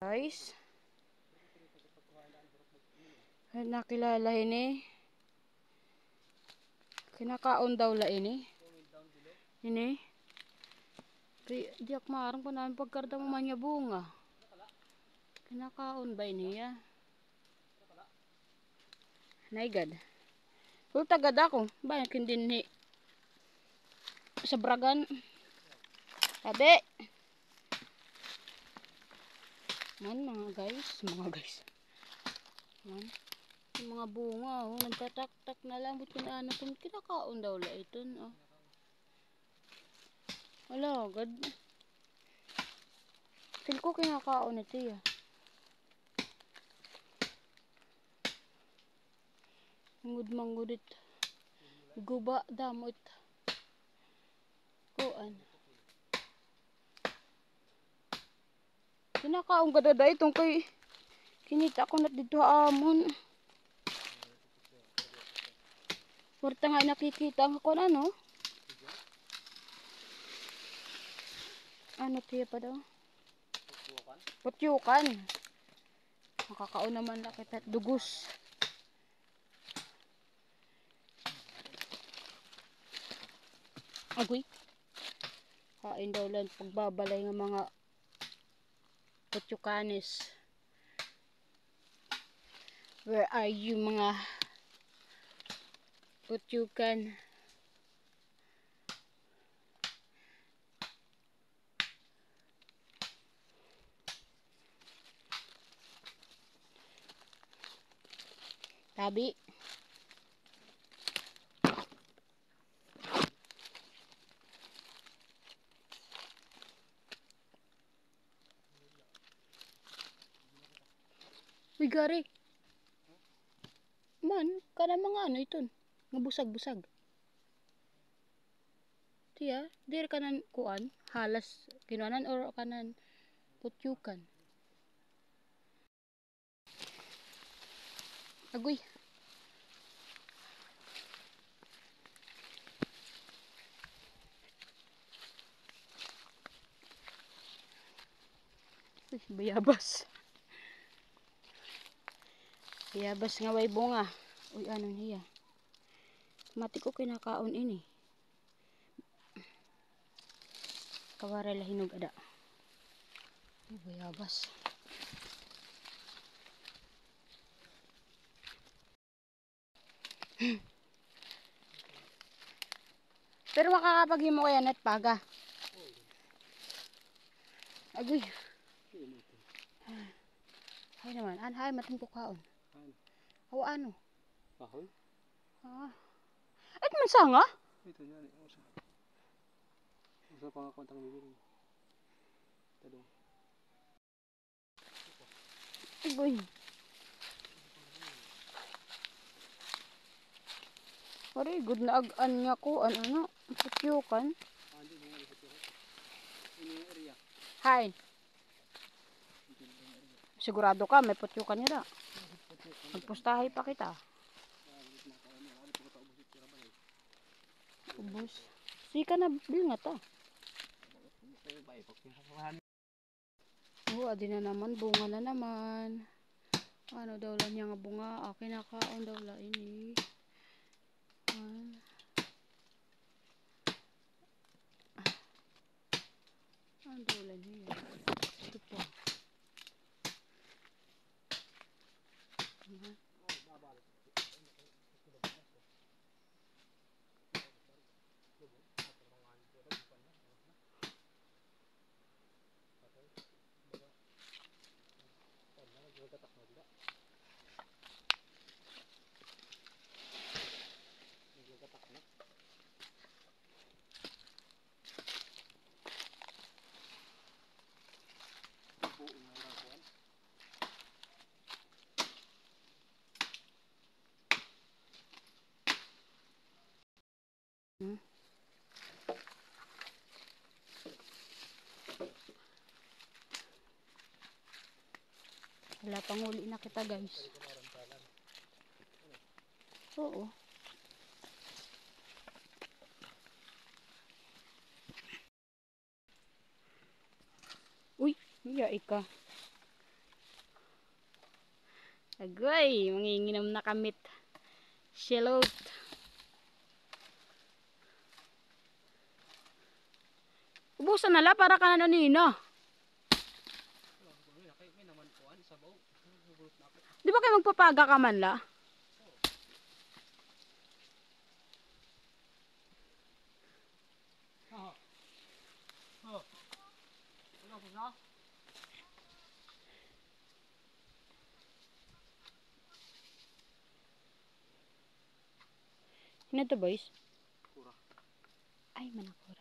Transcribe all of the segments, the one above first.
Guys, nakilala ini. Kinakaon daw la ini. Ini. Diyak marang pa namin pagkarta mo manya bunga. Kinakaon ba ini ya? Naigad. Tagad ako. Ba kindin ni sa bragan. Tabi. Man mga guys. Man. Yung mga bunga, oh, nagtatak-tak na lang. Buti na anak ko, kinakaon daw la ito. Oh. Wala, agad. Feel ko kinakaon ito, ya. Mangud-mangudit. Guba, damot. Kuan. Kinakaon ka dada itong kay kinita ko na dito amon. Porta nga nakikita ang kung ano. Ano tiya pa daw? Putyukan. Makakaon naman na kita. Dugos. Agoy. Kain daw lang pagbabalay ng mga putyukanis. Where are you mga putyukan? Tabi. Uy, gari. Man, kana mga ano ito. Nga busag-busag. Tiya, dir kanan kuan, halas kinuanan or kanan putyukan. Agoy. Uy, bayabas. Bayabas nga way bunga. Uy, ano niya. Mati ko kinakaon ini. Kawaray la hinog ada. Uy, bayabas. Pero makakapaghimo kaya net paga. Agoy. Hay naman, anhay matimpo kaon. Hawa ano? Kahoy? At man sanga? Ito yan, usa pa nga kontang bibili. Tadong. Agoy. Pare, good na agan niya ko. Ano? Putyukan. Hay. Sigurado ka, may putyukan nila. Magpustahay pa kita. Ubus. Sika na bil nga ta. Adi na naman, bunga na naman. Ano daw lang niya nga bunga? Kinakaon daw lang ini. Ano daw lang niya? Ito po. Wala pang huli na kita guys. Oo. Uy, iya ika. Agoy, manginginom na kamit. Shilot. Ubusan na la para ka na nino. May naman po, sabaw. Di ba kayo magpapaga ka man la? Sino to boys? Kura. Ay, manakura.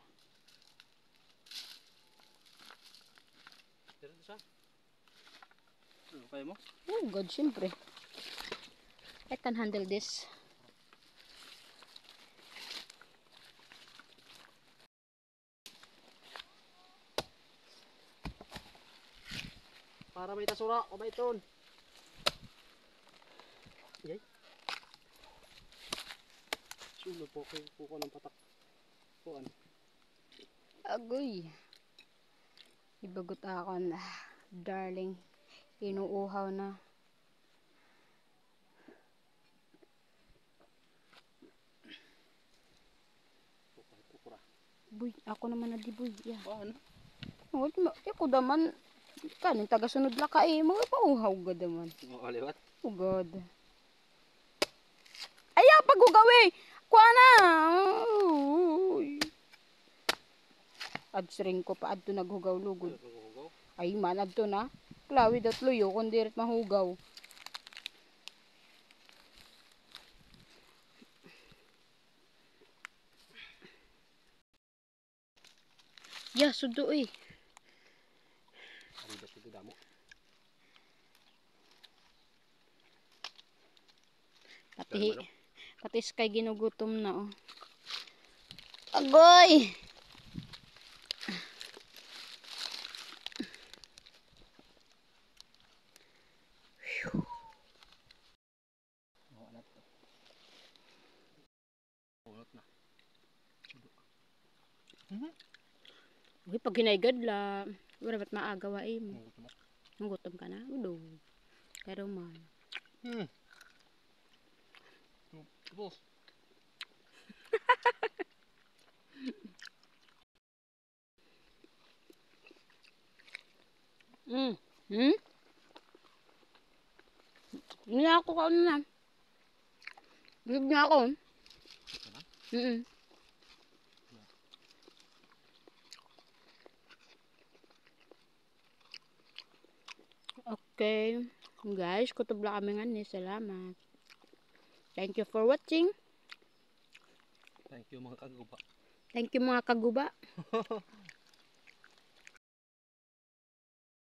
Tira siya. Ano, kaya mo? Oh God, syempre. I can handle this. Para may tasura, o may ton. Yay. Sulo po kayo po ko ng patak. Kuan. Agoy. Ibagot ako na. Darling. Inuuhaw na. Kura. Boy, ako naman na di boy. Yeah. Ano? Oh, ako daman. Kanin taga-sunod la ka eh. Mga pauhaw ga daman. O, aliwat. Oh God. Ayaw, pag-ugawi! Kuha na! Uy. Adsring ko pa adto naghugaw lugod. Ay man adto na. Klawid at luyo kundi rit mahugaw. Ya, sudo eh. Alibat ito damo. Pati kay ginugutom na oh. Agoy! Alat to. Ulot na. Uy, pag hinaygad la, wala ba't maagawa eh. Gutom ka na? Udo. Pero man. Boss. Hindi ako kaon na. Busog na ako. Okay. Guys, kutob lang kami nga ni. Salamat. Thank you for watching. Thank you mga kaguba. Thank you mga kaguba.